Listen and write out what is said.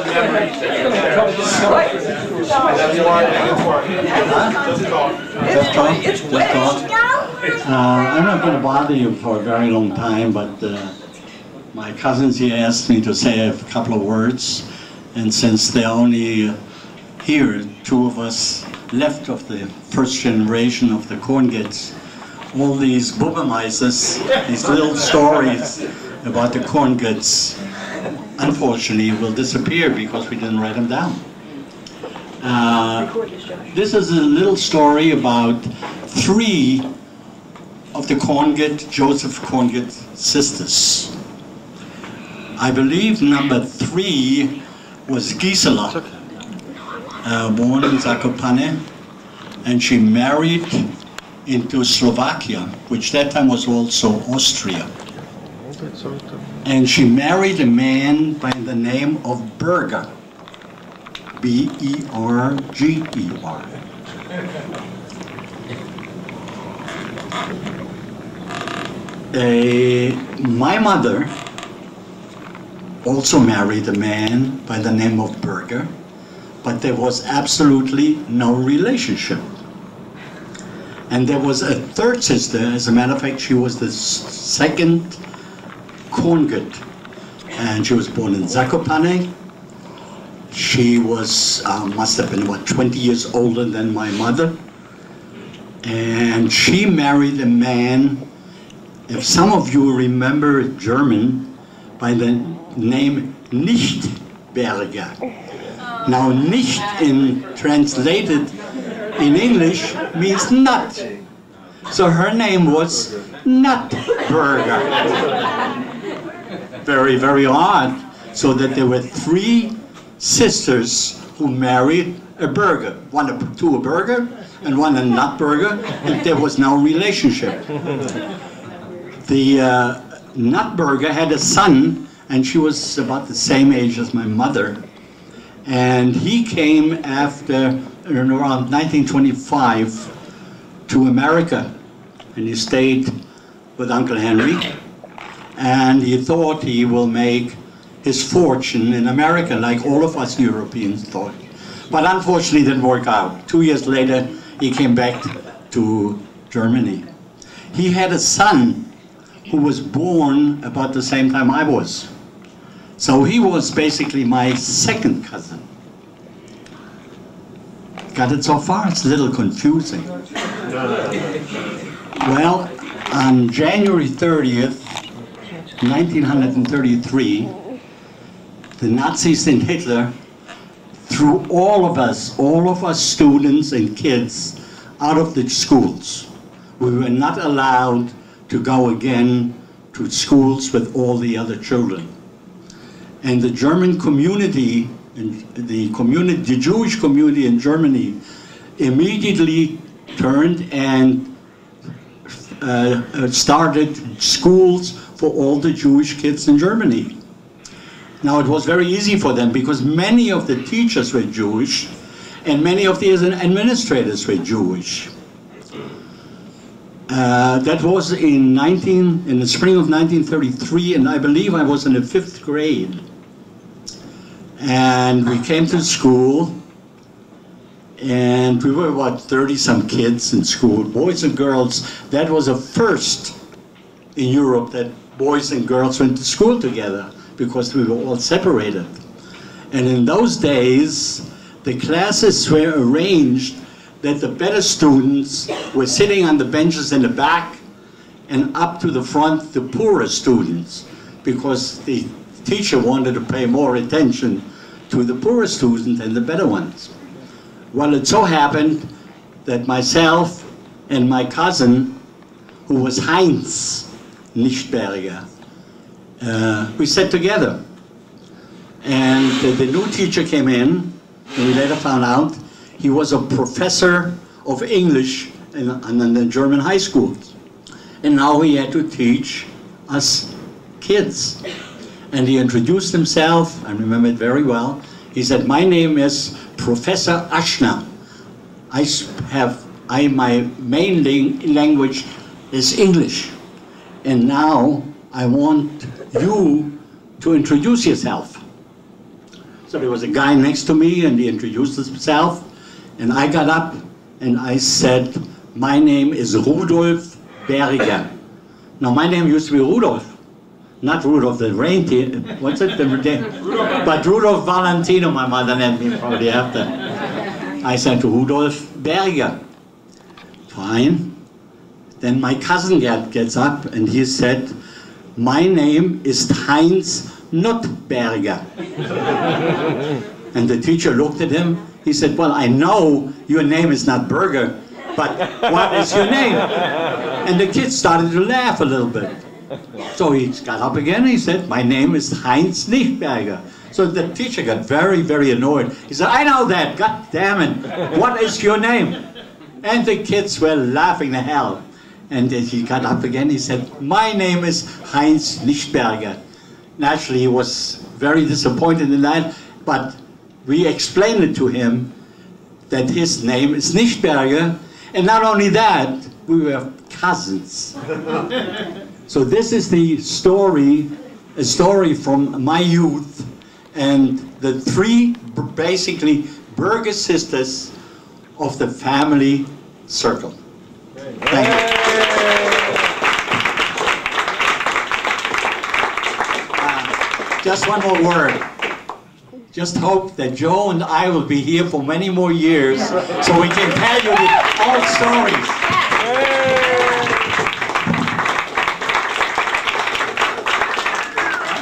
I'm not going to bother you for a very long time, but my cousins here asked me to say a couple of words, and since they're only here, two of us left of the first generation of the Korngets, all these Bürgermeisters, these little stories about the Korngets, unfortunately will disappear because we didn't write them down. This is a little story about three of the Joseph Kornget sisters. I believe number 3 was Gisela, born in Zakopane, and she married into Slovakia, which that time was also Austria. And she married a man by the name of Berger, B-E-R-G-E-R. My mother also married a man by the name of Berger, but there was absolutely no relationship. And there was a third sister, as a matter of fact, she was the second Kornget, and she was born in Zakopane. She was, must have been, what, 20 years older than my mother. And she married a man, if some of you remember German, by the name Nichtberger. Now, nicht translated in English means nut. So her name was Nichtberger. Very, very odd. So that there were 3 sisters who married a Berger. Two a Berger and one a Nichtberger, and there was no relationship. The Nichtberger had a son, and she was about the same age as my mother. And he came after, around 1925, to America. And he stayed with Uncle Henry. And he thought he will make his fortune in America, like all of us Europeans thought. But unfortunately, it didn't work out. 2 years later, he came back to Germany. He had a son who was born about the same time I was. So he was basically my second cousin. Got it so far? It's a little confusing. Well, on January 30th, 1933, the Nazis and Hitler threw all of us students and kids out of the schools. We were not allowed to go again to schools with all the other children. And the German community, the Jewish community in Germany immediately turned and started schools for all the Jewish kids in Germany. Now, it was very easy for them because many of the teachers were Jewish and many of the administrators were Jewish. That was in the spring of 1933, and I believe I was in the 5th grade. And we came to school, and we were about 30-some kids in school, boys and girls. That was a first in Europe that boys and girls went to school together, because we were all separated. And in those days, the classes were arranged that the better students were sitting on the benches in the back, and up to the front, the poorer students, because the teacher wanted to pay more attention to the poorer students than the better ones. Well, it so happened that myself and my cousin, who was Heinz Nichtberger, we sat together. And the new teacher came in, and we later found out he was a professor of English in the German high schools. And now he had to teach us kids. And he introduced himself, I remember it very well. He said, "My name is Professor Aschner. My main language is English. And now I want you to introduce yourself." So there was a guy next to me, and he introduced himself, and I got up and I said, my name is Rudolf Berger. Now my name used to be Rudolf, not Rudolf the reindeer, what's it? But Rudolf Valentino, my mother named me probably after. I said to Rudolf Berger. Fine. Then my cousin gets up and he said, my name is Heinz Nichtberger. And the teacher looked at him. He said, well, I know your name is not Berger, but what is your name? And the kid started to laugh a little bit. So he got up again and he said, my name is Heinz Nichtberger. So the teacher got very, very annoyed. He said, I know that, God damn it. What is your name? And the kids were laughing the hell. And then he got up again, he said, my name is Heinz Nichtberger. Naturally, he was very disappointed in that, but we explained it to him that his name is Nichtberger, and not only that, we were cousins. So this is the story, a story from my youth, and the three, basically, Berger sisters of the family circle. Thank you. Just one more word. Just hope that Joe and I will be here for many more years so we can tell you the old stories.